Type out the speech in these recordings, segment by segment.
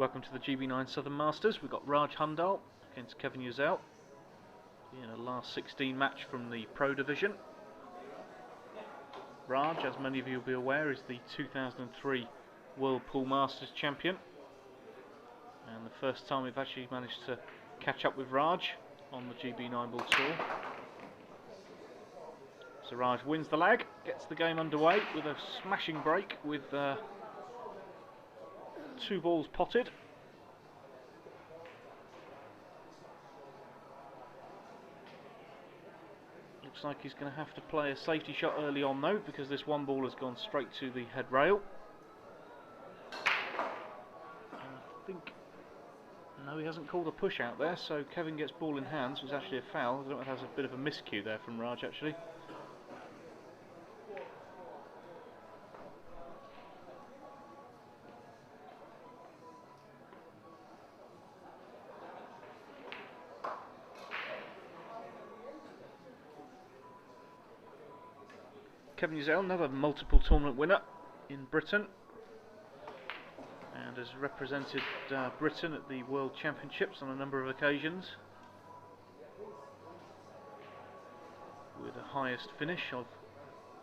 Welcome to the GB9 Southern Masters. We've got Raj Hundal against Kevin Uzzell in a last 16 match from the Pro Division. Raj, as many of you will be aware, is the 2003 World Pool Masters champion, and the first time we've actually managed to catch up with Raj on the GB9 Ball Tour. So Raj wins the leg, gets the game underway with a smashing break with 2 balls potted. Looks like he's going to have to play a safety shot early on though, because this 1 ball has gone straight to the head rail. And I think, no, he hasn't called a push out there, so Kevin gets ball in hands. It was actually a foul. I don't know if that's a bit of a miscue there from Raj actually. Kevin Uzzell, another multiple tournament winner in Britain, and has represented Britain at the World Championships on a number of occasions, with the highest finish of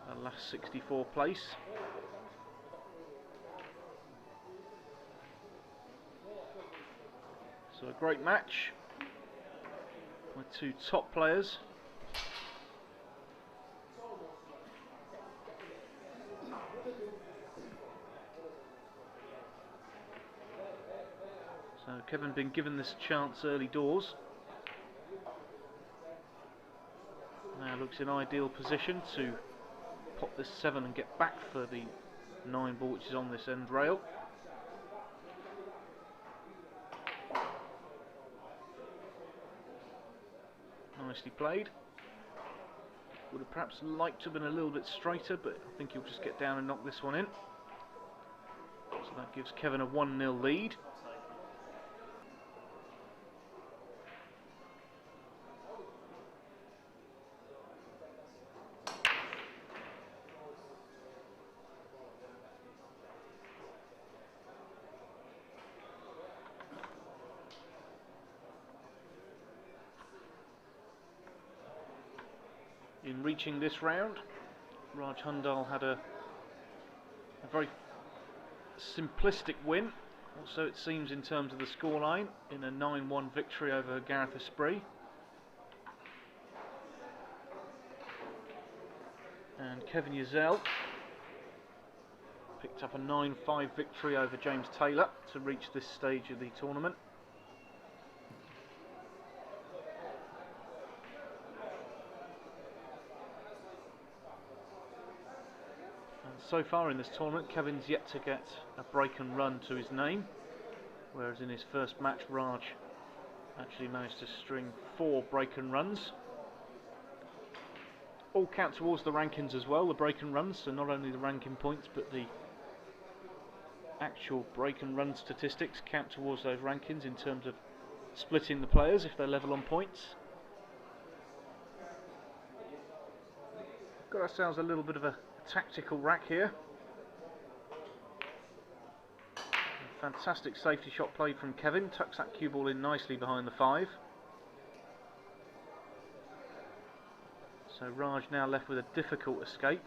the last 64 place. So a great match with 2 top players. So Kevin been given this chance early doors. Now looks in ideal position to pop this 7 and get back for the 9 ball which is on this end rail. Nicely played. Would have perhaps liked to have been a little bit straighter, but I think he'll just get down and knock this one in. So that gives Kevin a 1-0 lead. In reaching this round, Raj Hundal had a very simplistic win, also it seems in terms of the scoreline, in a 9-1 victory over Gareth Esprit. And Kevin Uzzell picked up a 9-5 victory over James Taylor to reach this stage of the tournament. So far in this tournament, Kevin's yet to get a break and run to his name, whereas in his first match, Raj actually managed to string 4 break and runs. All count towards the rankings as well, the break and runs, so not only the ranking points, but the actual break and run statistics count towards those rankings in terms of splitting the players if they're level on points. Got ourselves a little bit of a tactical rack here. A fantastic safety shot played from Kevin, tucks that cue ball in nicely behind the 5. So Raj now left with a difficult escape.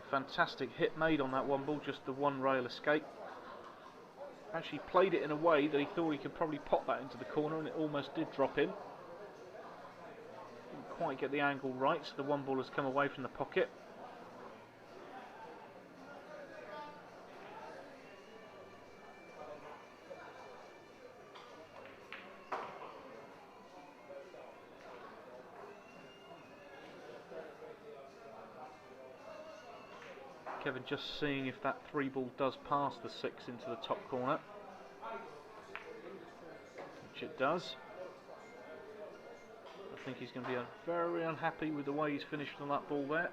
Fantastic hit made on that 1 ball, just the 1 rail escape. Actually played it in a way that he thought he could probably pop that into the corner, and it almost did drop in. Didn't quite get the angle right, so the 1 ball has come away from the pocket. Kevin just seeing if that 3 ball does pass the 6 into the top corner, which it does. I think he's going to be very unhappy with the way he's finished on that ball there.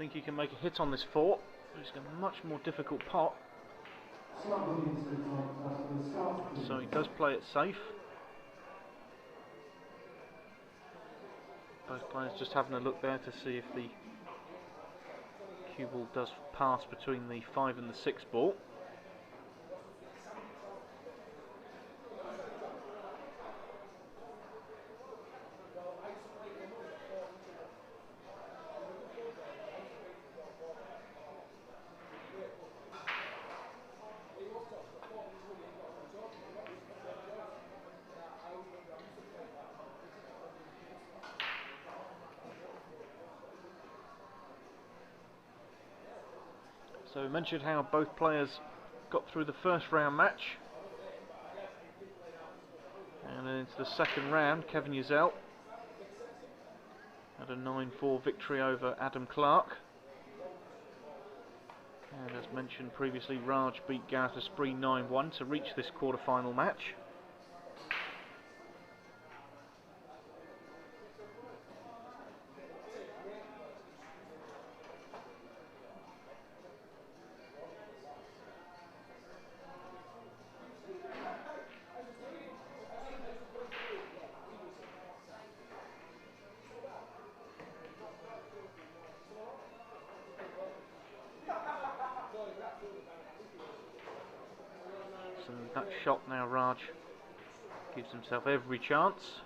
think he can make a hit on this 4. It's got a much more difficult pot. So he does play it safe. Both players just having a look there to see if the cue ball does pass between the 5 and the 6 ball. So we mentioned how both players got through the first round match. And then into the second round, Kevin Uzzell had a 9-4 victory over Adam Clark. And as mentioned previously, Raj beat Gareth Esprit 9-1 to reach this quarter-final match. So that shot now, Raj gives himself every chance.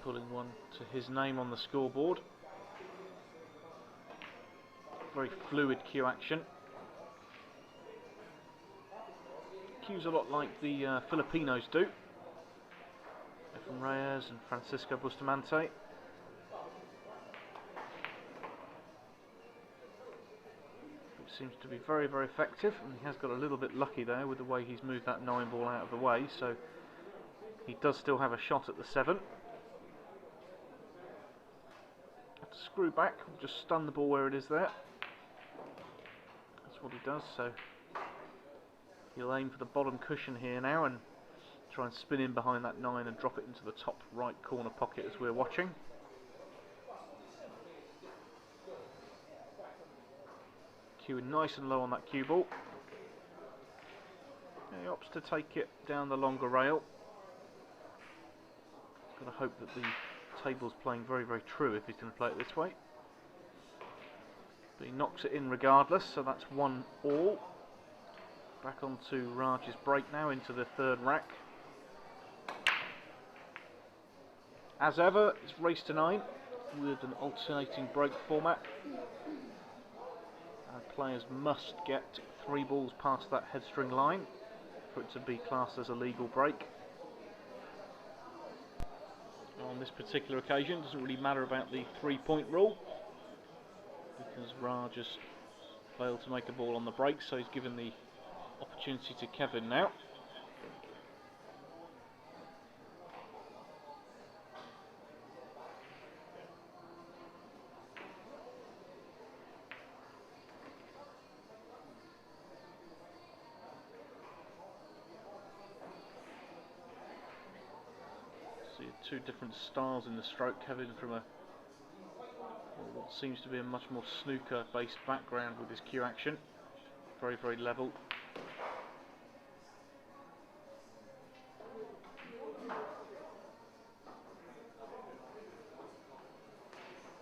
Pulling one to his name on the scoreboard. Very fluid cue action. Cues a lot like the Filipinos do. Efren Reyes and Francisco Bustamante. Seems to be very, very effective, and he has got a little bit lucky there with the way he's moved that 9 ball out of the way, so he does still have a shot at the 7. Have to screw back, just stun the ball where it is there. That's what he does, so he'll aim for the bottom cushion here now and try and spin in behind that 9 and drop it into the top right corner pocket as we're watching. Cueing nice and low on that cue ball. He opts to take it down the longer rail. Got to hope that the table's playing very, very true if he's going to play it this way. But he knocks it in regardless, so that's 1-all. Back onto Raj's break now into the 3rd rack. As ever, it's race to 9 with an alternating break format. Players must get 3 balls past that headstring line for it to be classed as a legal break. On this particular occasion, it doesn't really matter about the 3-point rule because Raj has failed to make a ball on the break, so he's given the opportunity to Kevin now. See 2 different styles in the stroke. Kevin from what seems to be a much more snooker based background with his cue action. Very, very level.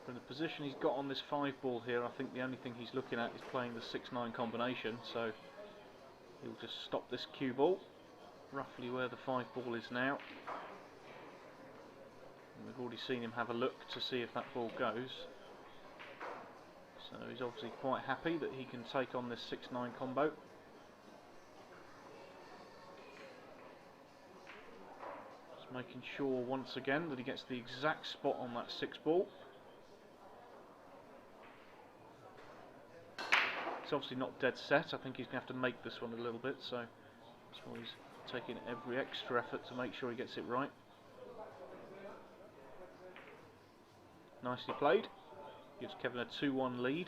From the position he's got on this 5 ball here, I think the only thing he's looking at is playing the 6-9 combination, so he'll just stop this cue ball roughly where the 5 ball is now. And we've already seen him have a look to see if that ball goes. So he's obviously quite happy that he can take on this 6-9 combo. Just making sure once again that he gets the exact spot on that 6 ball. It's obviously not dead set. I think he's going to have to make this one a little bit, so that's why he's taking every extra effort to make sure he gets it right. Nicely played. Gives Kevin a 2-1 lead.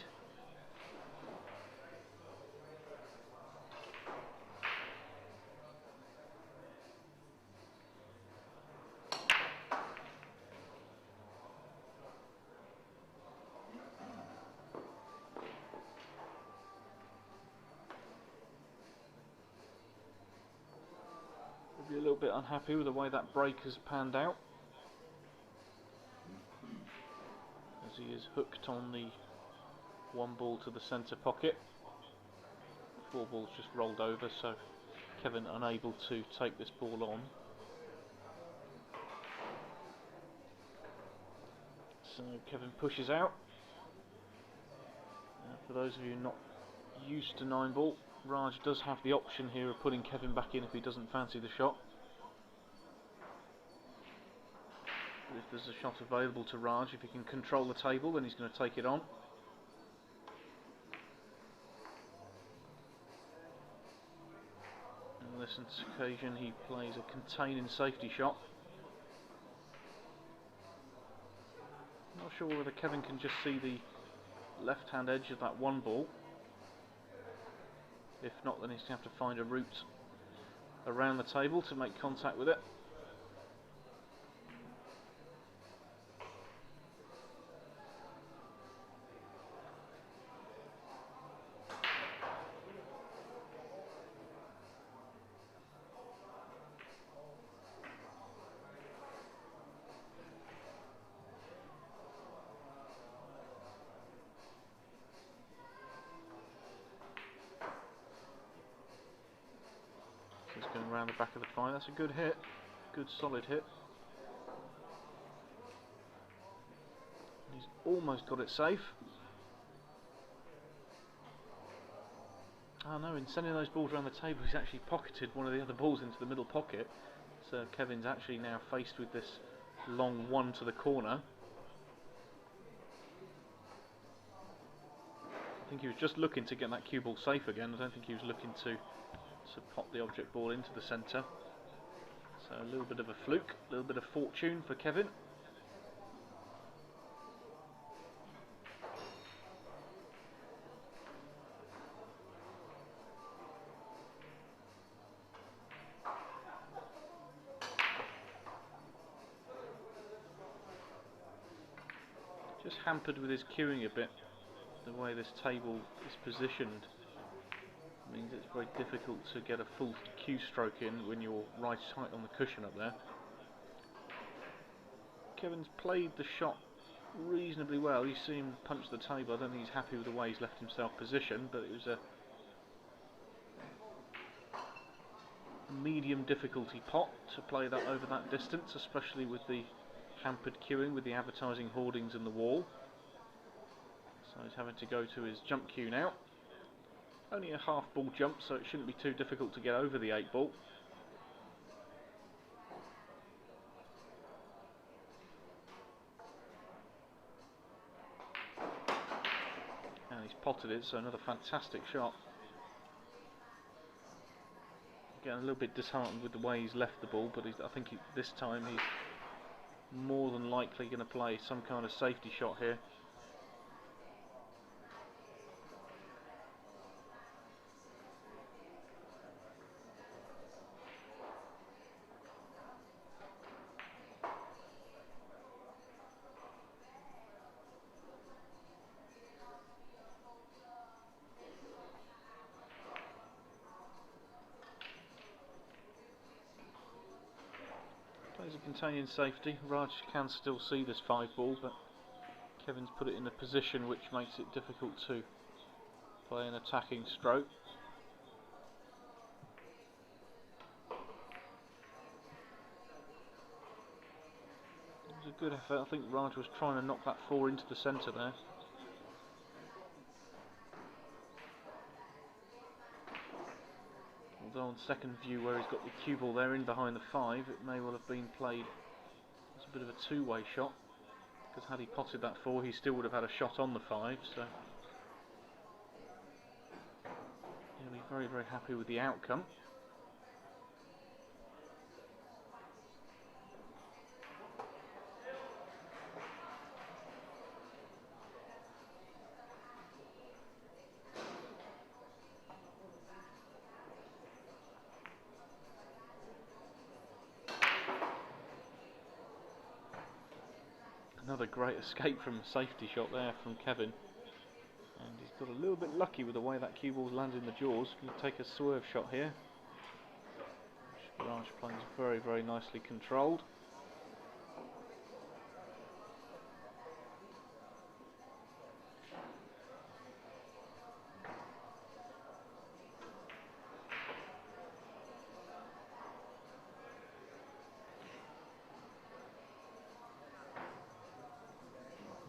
Probably a little bit unhappy with the way that break has panned out, as he is hooked on the one ball to the centre pocket. 4 balls just rolled over, so Kevin unable to take this ball on. So Kevin pushes out. For those of you not used to 9-ball, Raj does have the option here of putting Kevin back in if he doesn't fancy the shot. But if there's a shot available to Raj, if he can control the table, then he's going to take it on. On this occasion he plays a containing safety shot. Not sure whether Kevin can just see the left-hand edge of that 1 ball. If not, then he's going to have to find a route around the table to make contact with it. It's going around the back of the 5. That's a good hit, good solid hit. He's almost got it safe. Oh no, in sending those balls around the table, he's actually pocketed one of the other balls into the middle pocket. So Kevin's actually now faced with this long 1 to the corner. I think he was just looking to get that cue ball safe again. I don't think he was looking to pop the object ball into the centre. So a little bit of a fluke, a little bit of fortune for Kevin. Just hampered with his cueing a bit, the way this table is positioned. Means it's very difficult to get a full cue stroke in when you're right tight on the cushion up there. Kevin's played the shot reasonably well. You see him punch the table. I don't think he's happy with the way he's left himself positioned, but it was a medium difficulty pot to play that over that distance, especially with the hampered cueing with the advertising hoardings in the wall. So he's having to go to his jump cue now. Only a half ball jump, so it shouldn't be too difficult to get over the 8-ball. And he's potted it, so another fantastic shot. Getting a little bit disheartened with the way he's left the ball, but I think this time he's more than likely going to play some kind of safety shot here. Plays a containing safety. Raj can still see this 5-ball, but Kevin's put it in a position which makes it difficult to play an attacking stroke. It was a good effort. I think Raj was trying to knock that 4 into the centre there. Although on second view, where he's got the cue ball there in behind the 5, it may well have been played as a bit of a 2-way shot, because had he potted that 4, he still would have had a shot on the 5, so he'll be very, very happy with the outcome. Another great escape from a safety shot there from Kevin, and he's got a little bit lucky with the way that cue ball's landed in the jaws. Going to take a swerve shot here. Should Raj plays very, very nicely controlled.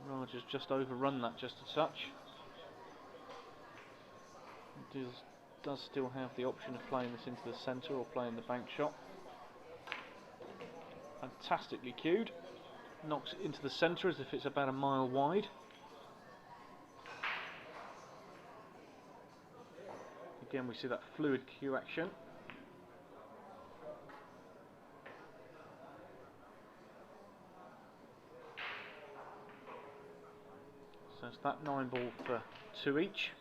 Raj has just overrun that just a touch. He does still have the option of playing this into the centre or playing the bank shot. Fantastically cued. Knocks it into the centre as if it's about a mile wide. Again, we see that fluid cue action. So it's that 9 ball for 2 each.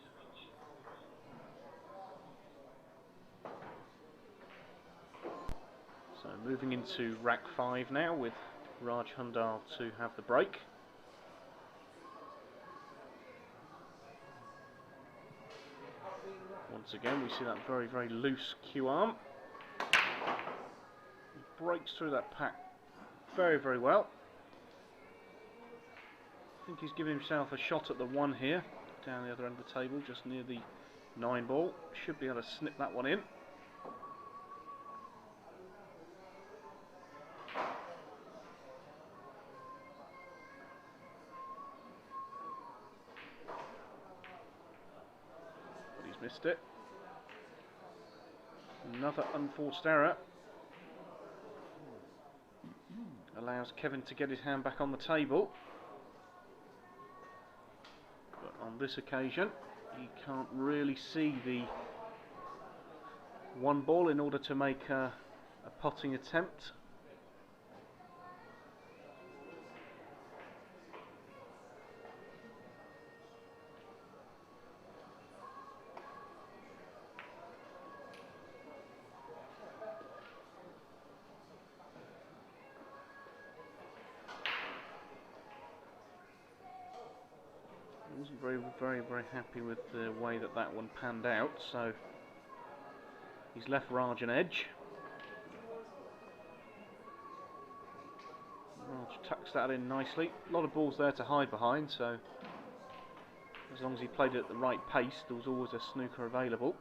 So moving into rack 5 now with Raj Hundal to have the break. Once again we see that very, very loose cue arm. He breaks through that pack very, very well. I think he's giving himself a shot at the 1 here, down the other end of the table, just near the 9 ball. Should be able to snip that one in. But he's missed it. Another unforced error. Allows Kevin to get his hand back on the table. But on this occasion, he can't really see the 1 ball in order to make a potting attempt. I wasn't very happy with the way that one panned out, so he's left Raj an edge. Raj tucks that in nicely. A lot of balls there to hide behind, so as long as he played it at the right pace, there was always a snooker available.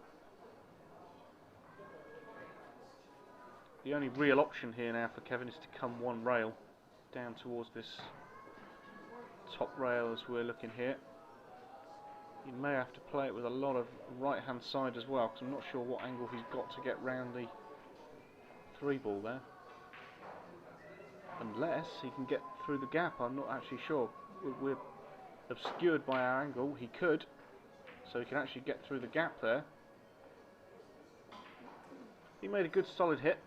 The only real option here now for Kevin is to come 1 rail down towards this top rail as we're looking here. He may have to play it with a lot of right hand side as well, because I'm not sure what angle he's got to get round the 3 ball there. Unless he can get through the gap, I'm not actually sure. We're obscured by our angle. He could, so he can actually get through the gap there. He made a good solid hit.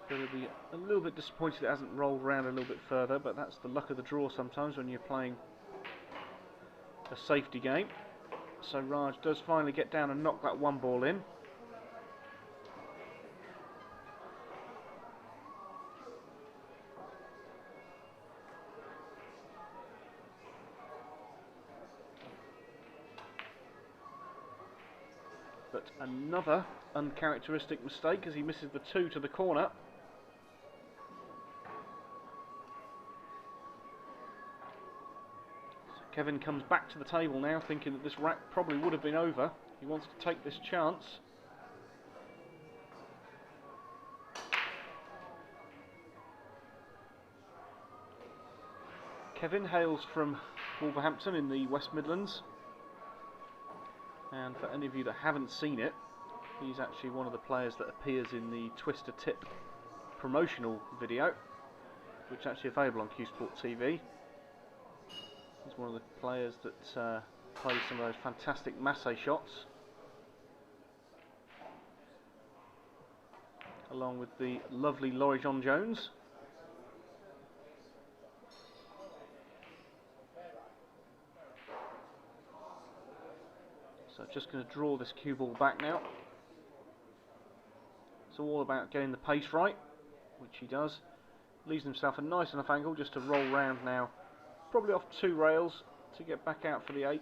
Going to be a little bit disappointed it hasn't rolled around a little bit further, but that's the luck of the draw sometimes when you're playing a safety game. So Raj does finally get down and knock that 1 ball in. But another uncharacteristic mistake as he misses the 2 to the corner. Kevin comes back to the table now, thinking that this rack probably would have been over. He wants to take this chance. Kevin hails from Wolverhampton in the West Midlands. And for any of you that haven't seen it, he's actually one of the players that appears in the Twister Tip promotional video, which is actually available on Q Sport TV. He's one of the players that plays some of those fantastic masse shots, along with the lovely Laurie John Jones. So just going to draw this cue ball back now. It's all about getting the pace right, which he does. Leaves himself a nice enough angle just to roll round now. Probably off 2 rails to get back out for the 8.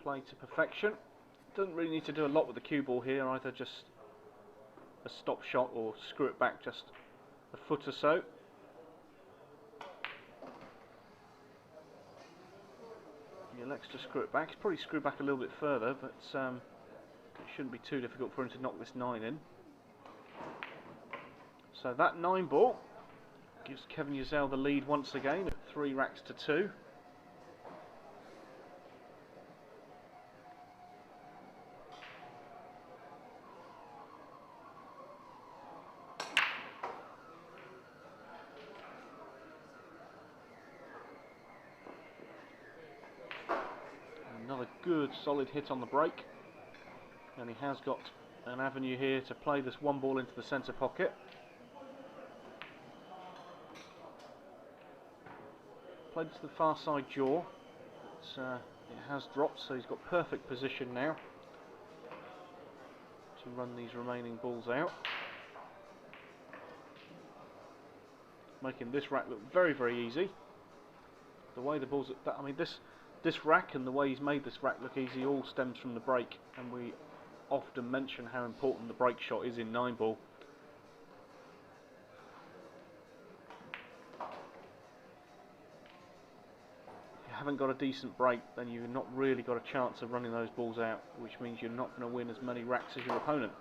Play to perfection. Doesn't really need to do a lot with the cue ball here, either just a stop shot or screw it back just a foot or so. He elects to screw it back. He's probably screw back a little bit further, but it shouldn't be too difficult for him to knock this 9 in. So that 9 ball gives Kevin Uzzell the lead once again at 3 racks to 2. Another good solid hit on the break, and he has got an avenue here to play this 1 ball into the centre pocket. Played to the far side jaw, but it has dropped, so he's got perfect position now to run these remaining balls out, making this rack look very, very easy. The way the balls, I mean, this rack and the way he's made this rack look easy all stems from the break, and we often mention how important the break shot is in 9 ball. If you haven't got a decent break, then you've not really got a chance of running those balls out, which means you're not going to win as many racks as your opponent.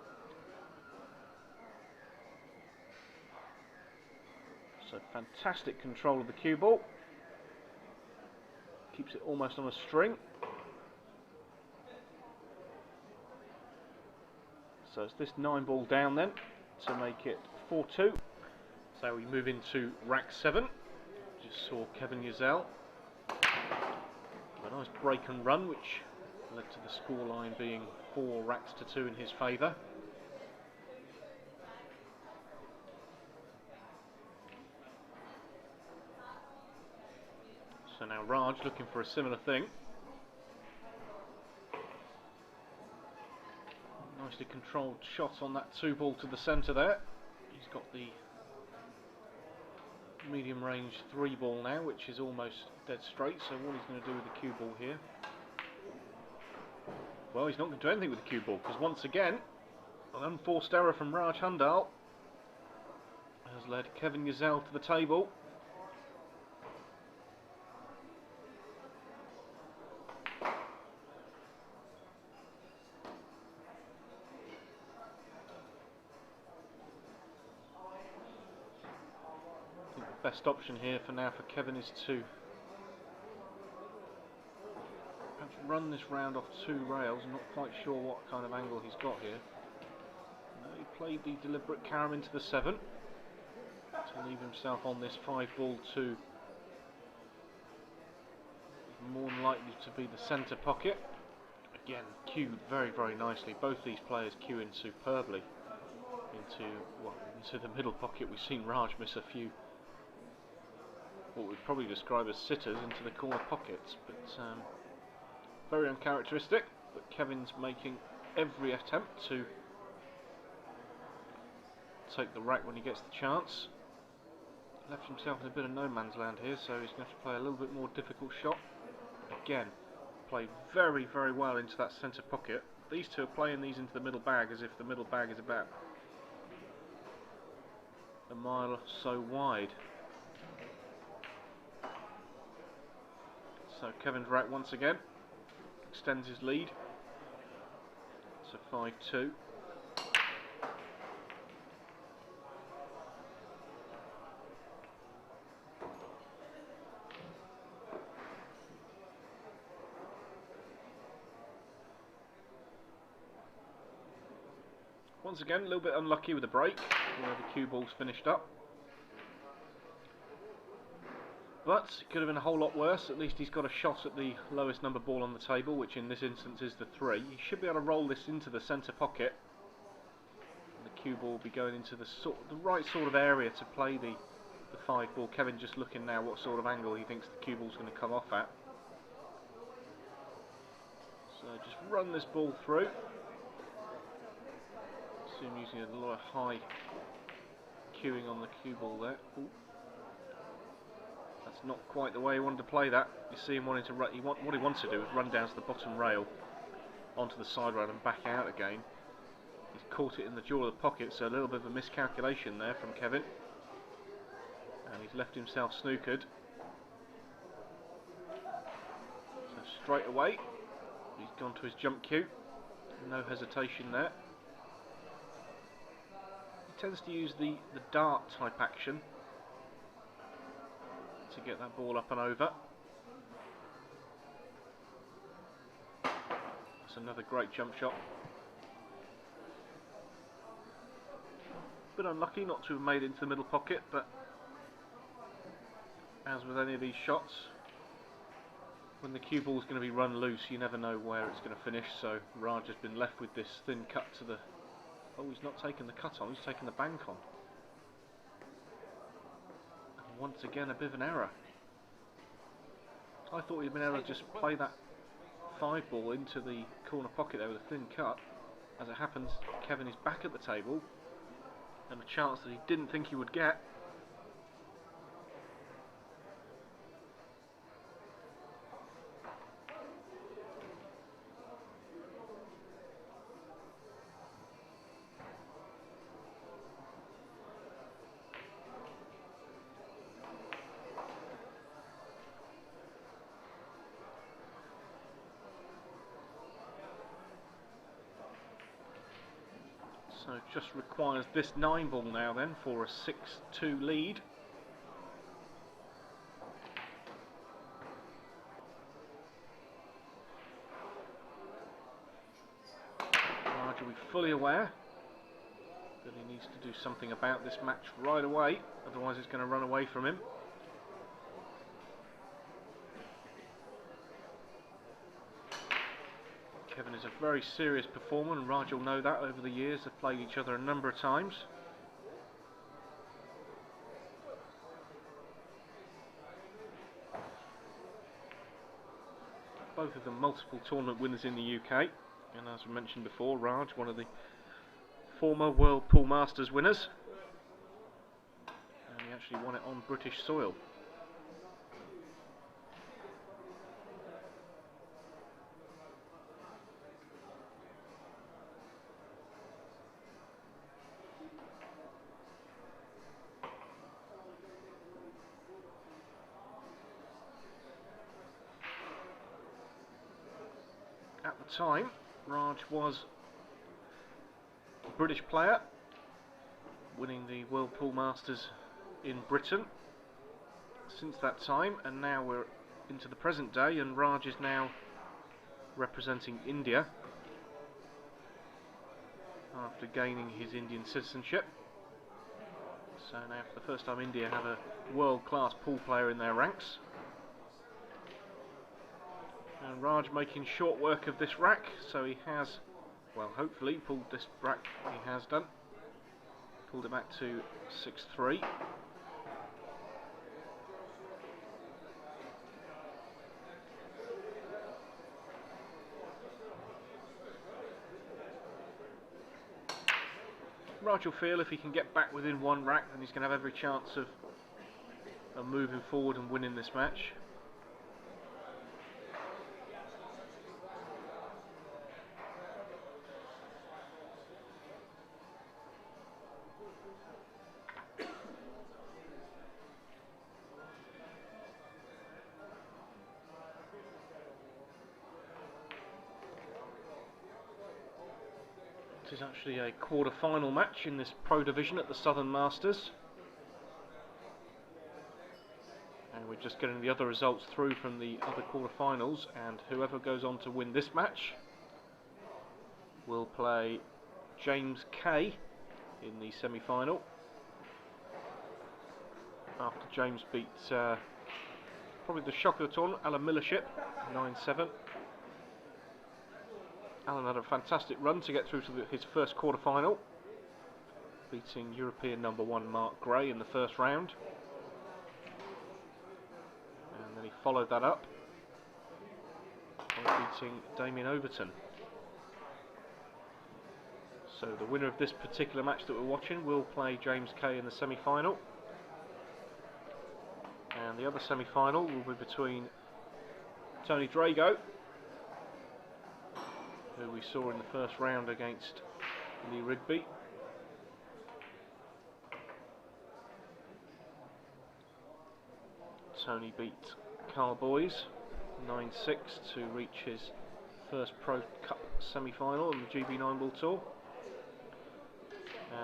So fantastic control of the cue ball. Keeps it almost on a string. So it's this 9 ball down then to make it 4-2. So we move into rack 7. Just saw Kevin Uzzell. A nice break and run, which led to the scoreline being 4 racks to 2 in his favour. So now Raj looking for a similar thing. Nicely controlled shot on that 2 ball to the centre there. He's got the medium range 3 ball now, which is almost dead straight, so what he's going to do with the cue ball here? Well, he's not going to do anything with the cue ball, because once again, an unforced error from Raj Hundal has led Kevin Uzzell to the table. Best option here for now for Kevin is to perhaps run this round off 2 rails. I'm not quite sure what kind of angle he's got here. No, he played the deliberate carom into the 7 to leave himself on this 5 ball to more than likely to be the centre pocket. Again, cued very, very nicely. Both these players cue in superbly into the middle pocket. We've seen Raj miss a few what we'd probably describe as sitters into the corner pockets, but very uncharacteristic. But Kevin's making every attempt to take the rack when he gets the chance. Left himself in a bit of no man's land here, so he's going to have to play a little bit more difficult shot. Again, played very, very well into that centre pocket. These two are playing these into the middle bag as if the middle bag is about a mile or so wide. So Kevin's rack once again extends his lead. It's a 5-2. Once again, a little bit unlucky with the break, where the cue ball's finished up. But it could have been a whole lot worse. At least he's got a shot at the lowest number ball on the table, which in this instance is the 3. He should be able to roll this into the centre pocket. And the cue ball will be going into the right sort of area to play the 5 ball. Kevin just looking now what sort of angle he thinks the cue ball's going to come off at. So just run this ball through. Assume using a lot of high cueing on the cue ball there. Ooh. That's not quite the way he wanted to play that. You see him wanting to run. What he wants to do is run down to the bottom rail onto the side rail and back out again. He's caught it in the jaw of the pocket, so a little bit of a miscalculation there from Kevin. And he's left himself snookered. So straight away, he's gone to his jump cue. No hesitation there. He tends to use the dart type action to get that ball up and over. That's another great jump shot. Bit unlucky not to have made it into the middle pocket, but as with any of these shots, when the cue ball is going to be run loose, you never know where it's going to finish. So Raj has been left with this thin cut to the... Oh, he's not taken the cut on, he's taken the bank on. And once again, a bit of an error. I thought he'd been able to just play that 5 ball into the corner pocket there with a thin cut. As it happens, Kevin is back at the table, and a chance that he didn't think he would get. So it just requires this 9 ball now then for a 6-2 lead. Raj will be fully aware that he needs to do something about this match right away, otherwise it's going to run away from him. Kevin is a very serious performer, and Raj will know that over the years. They've played each other a number of times. Both of them multiple tournament winners in the UK, and as we mentioned before, Raj, one of the former World Pool Masters winners, and he actually won it on British soil. At the time, Raj was a British player, winning the World Pool Masters in Britain since that time, and now we're into the present day, and Raj is now representing India after gaining his Indian citizenship. So now for the first time India have a world-class pool player in their ranks. And Raj making short work of this rack, so he has, well, hopefully pulled this rack. He has done. Pulled it back to 6-3. Raj will feel if he can get back within 1 rack, then he's going to have every chance of moving forward and winning this match. This is actually a quarter-final match in this Pro Division at the Southern Masters. And we're just getting the other results through from the other quarter-finals, and whoever goes on to win this match will play James Kay in the semi-final. After James beat probably the shock of the tournament, Alan Millership, 9-7. Alan had a fantastic run to get through to his first quarter-final, beating European #1 Mark Gray in the first round. And then he followed that up by beating Damien Overton. So the winner of this particular match that we're watching will play James Kay in the semi-final. And the other semi-final will be between Tony Drago who we saw in the first round against Lee Rigby. Tony beat Carl Boys 9-6 to reach his first Pro Cup semi-final on the GB 9 Ball Tour,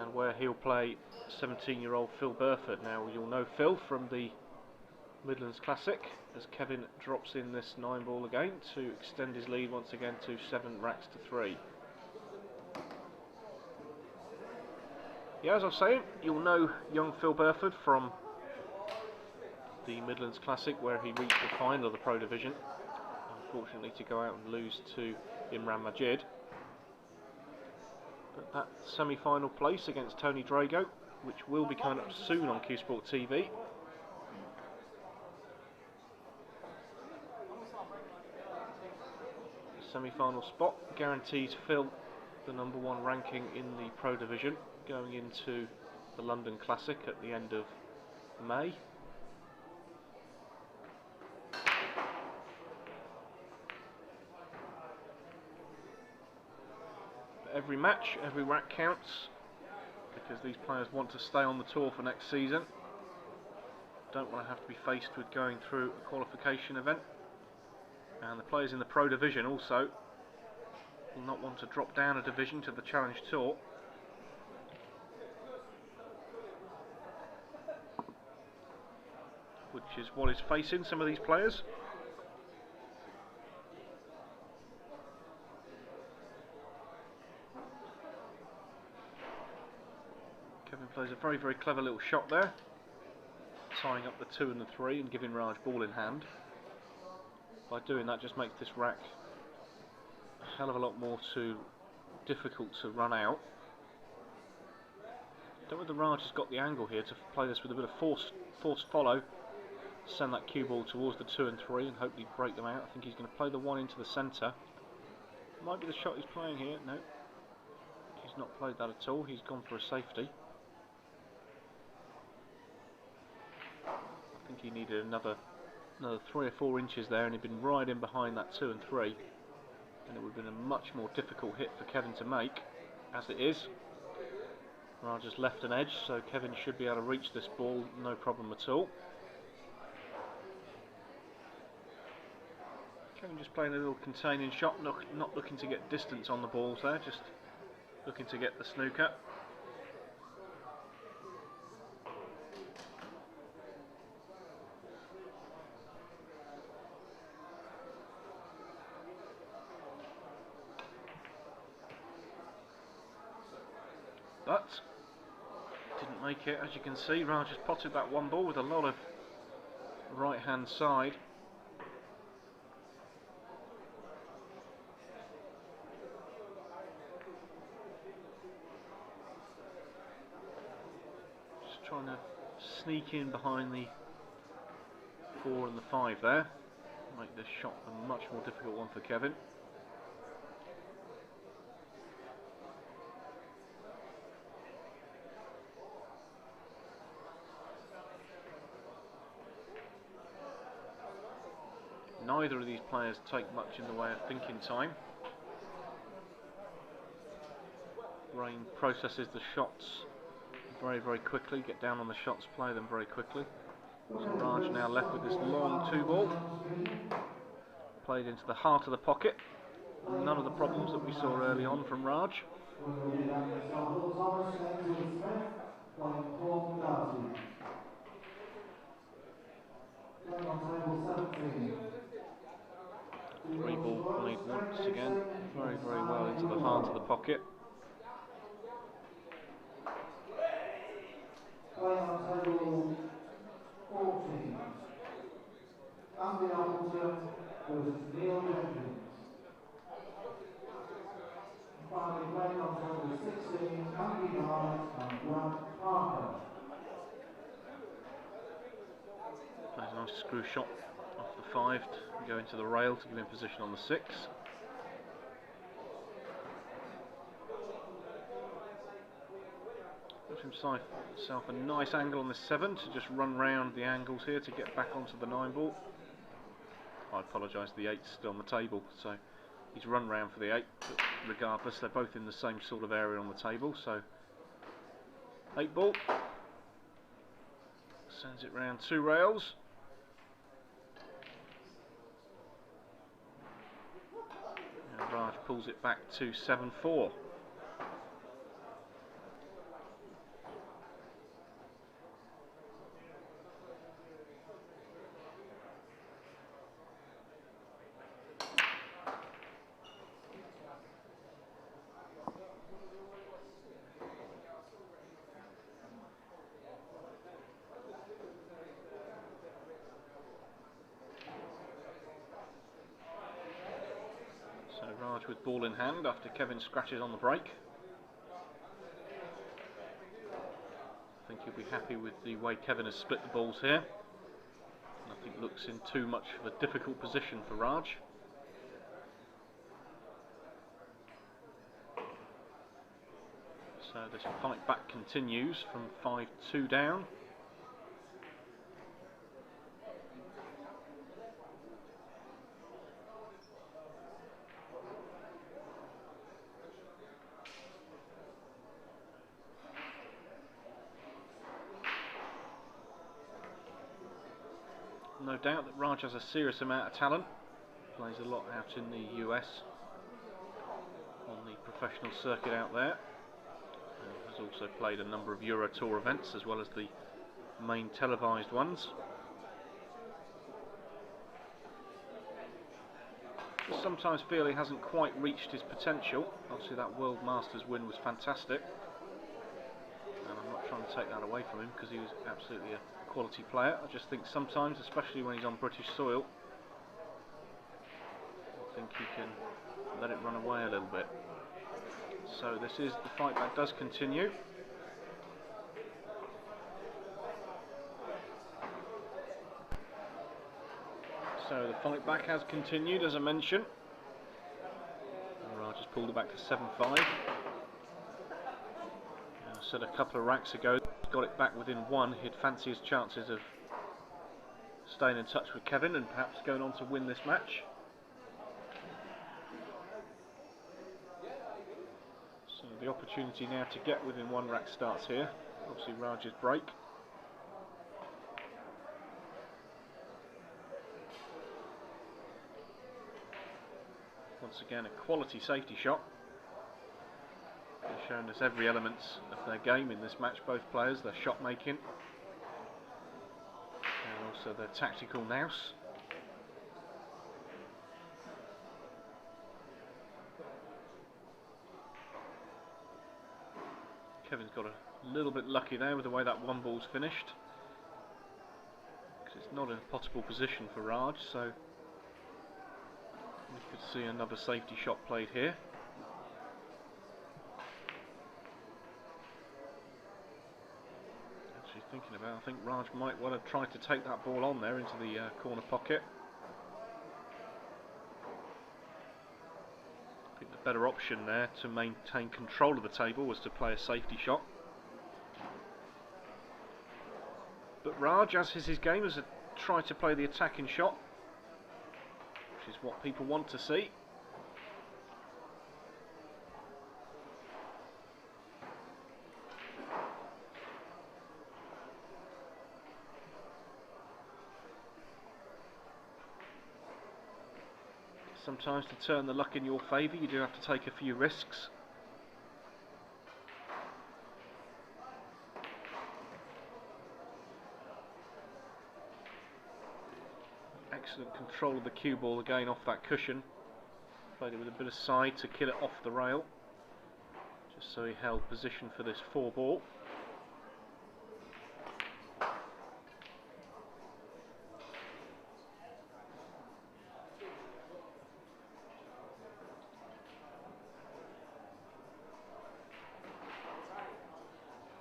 and where he'll play 17-year-old Phil Burford. Now you'll know Phil from the Midlands Classic, as Kevin drops in this 9 ball again to extend his lead once again to 7 racks to 3. Yeah, as I was saying, you'll know young Phil Burford from the Midlands Classic, where he reached the final of the Pro Division, unfortunately to go out and lose to Imran Majid. But that semi-final place against Tony Drago, which will be coming up soon on Q Sport TV. The semi-final spot guarantees Phil the #1 ranking in the Pro Division going into the London Classic at the end of May. Every match, every rack counts, because these players want to stay on the tour for next season. Don't want to have to be faced with going through a qualification event. And the players in the Pro Division also will not want to drop down a division to the Challenge Tour. Which is what is facing some of these players. Kevin plays a very, very clever little shot there, tying up the 2 and the 3 and giving Raj ball in hand. By doing that, just makes this rack a hell of a lot more difficult to run out. Don't know whether Raj has got the angle here to play this with a bit of force follow, send that cue ball towards the 2 and 3 and hopefully break them out. I think he's going to play the 1 into the centre. Might be the shot he's playing here. No, he's not played that at all. He's gone for a safety. I think he needed another 3 or 4 inches there, and he'd been right in behind that 2 and 3, and it would have been a much more difficult hit for Kevin to make. As it is, Raj just left an edge, so Kevin should be able to reach this ball no problem at all. Kevin just playing a little containing shot, not looking to get distance on the balls there, just looking to get the snooker. But didn't make it, as you can see. Raj has potted that 1 ball with a lot of right hand side. Just trying to sneak in behind the 4 and the 5 there, make this shot a much more difficult one for Kevin. Neither of these players take much in the way of thinking time. Rain processes the shots very, very quickly, get down on the shots, play them very quickly. So Raj now left with this long 2 ball, played into the heart of the pocket. None of the problems that we saw early on from Raj. Three ball played once again, very, very well into the heart of the pocket. Playing on table 14, Andy Appleton versus Neil Jenkins. And finally playing on table 16, Andy Barnett and Brad Parker. Plays a nice screw shot off the 5 to go into the rail to give him position on the 6. Gives himself a nice angle on the 7 to just run round the angles here to get back onto the 9 ball. I apologise, the 8's still on the table, so he's run round for the 8, but regardless, they're both in the same sort of area on the table. So 8 ball sends it round 2 rails. And Raj pulls it back to 7-4. So Raj with ball in hand after Kevin scratches on the break. I think he'll be happy with the way Kevin has split the balls here. Nothing looks in too much of a difficult position for Raj. So this fight back continues from 5-2 down. No doubt that Raj has a serious amount of talent. Plays a lot out in the US on the professional circuit out there. Has also played a number of Euro Tour events as well as the main televised ones. I sometimes feel he hasn't quite reached his potential. Obviously that World Masters win was fantastic, and I'm not trying to take that away from him because he was absolutely a quality player. I just think sometimes, especially when he's on British soil, I think he can let it run away a little bit. So this is the fight that does continue. So the fight back has continued, as I mentioned. And Raj has pulled it back to 7-5. I said a couple of racks ago, got it back within 1. He'd fancy his chances of staying in touch with Kevin and perhaps going on to win this match. So the opportunity now to get within 1 rack starts here. Obviously Raj's break. Once again, a quality safety shot. They've shown us every element of their game in this match, both players, their shot making and also their tactical nous. Kevin's got a little bit lucky there with the way that 1 ball's finished, because it's not in a potable position for Raj, so we could see another safety shot played here. Actually thinking about it, I think Raj might well have tried to take that ball on there into the corner pocket. I think the better option there to maintain control of the table was to play a safety shot. But Raj, as is his game, has tried to play the attacking shot, which is what people want to see. Sometimes to turn the luck in your favour you do have to take a few risks. Excellent control of the cue ball again off that cushion. Played it with a bit of side to kill it off the rail, just so he held position for this 4 ball.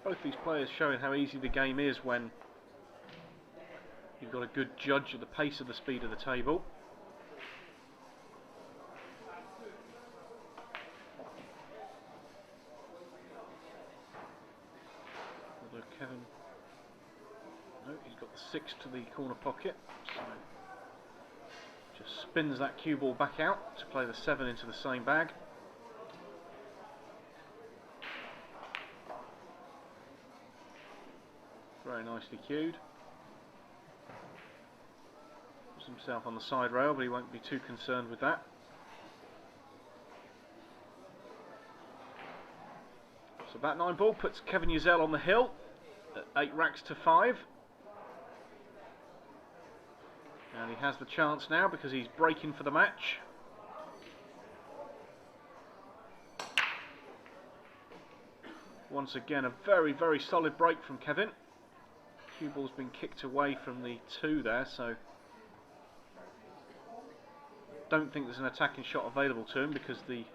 Both these players showing how easy the game is when you've got a good judge of the pace of the speed of the table. Although Kevin, no, he's got the 6 to the corner pocket, so spins that cue ball back out to play the 7 into the same bag. Very nicely cued. Puts himself on the side rail, but he won't be too concerned with that. So that 9 ball puts Kevin Uzzell on the hill at 8 racks to 5. And he has the chance now because he's breaking for the match. Once again, a very, very solid break from Kevin. Cue ball's been kicked away from the 2 there, so don't think there's an attacking shot available to him because the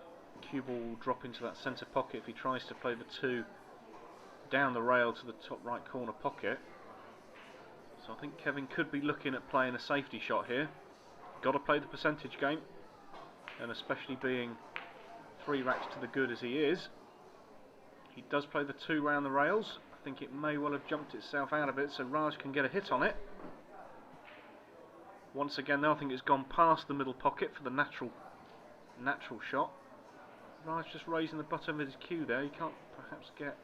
cue ball will drop into that centre pocket if he tries to play the 2 down the rail to the top right corner pocket. So I think Kevin could be looking at playing a safety shot here. Got to play the percentage game, and especially being 3 racks to the good as he is, he does play the 2 round the rails. I think it may well have jumped itself out of it, so Raj can get a hit on it. Once again though, I think it's gone past the middle pocket for the natural shot. Raj just raising the bottom of his cue there. He can't perhaps get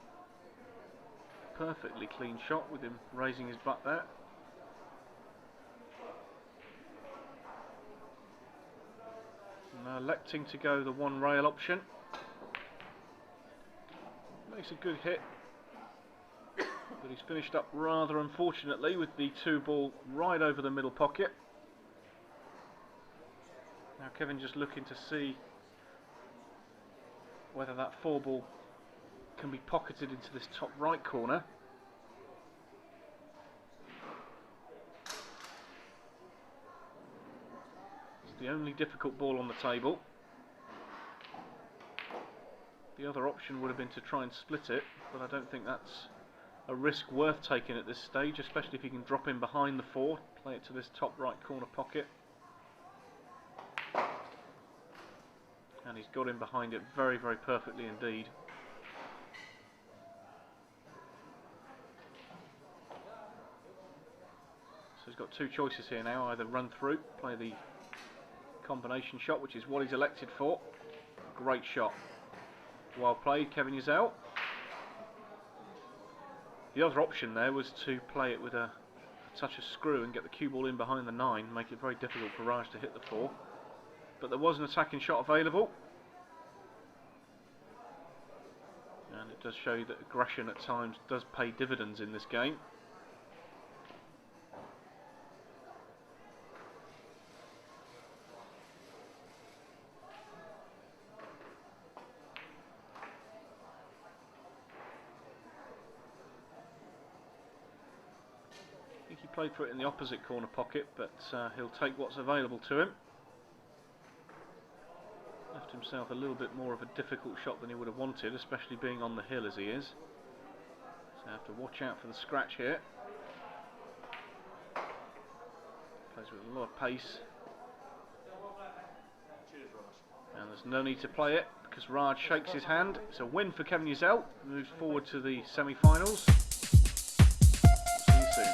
a perfectly clean shot with him raising his butt there. Now electing to go the 1 rail option. Makes a good hit, but he's finished up rather unfortunately with the 2 ball right over the middle pocket. Now Kevin just looking to see whether that 4 ball can be pocketed into this top right corner. It's the only difficult ball on the table. The other option would have been to try and split it, but I don't think that's a risk worth taking at this stage, especially if you can drop in behind the 4, play it to this top right corner pocket. And he's got in behind it very, very perfectly indeed. So he's got 2 choices here now, either run through, play the combination shot, which is what he's elected for. Great shot. Well played, Kevin Uzzell. The other option there was to play it with a touch of screw and get the cue ball in behind the 9, make it very difficult for Raj to hit the 4. But there was an attacking shot available. And it does show you that aggression at times does pay dividends in this game. I think he played for it in the opposite corner pocket, but he'll take what's available to him. Left himself a little bit more of a difficult shot than he would have wanted, especially being on the hill as he is. So I have to watch out for the scratch here. Plays with a lot of pace. And there's no need to play it because Raj shakes his hand. It's a win for Kevin Uzzell. Moves forward to the semi-finals. See you soon.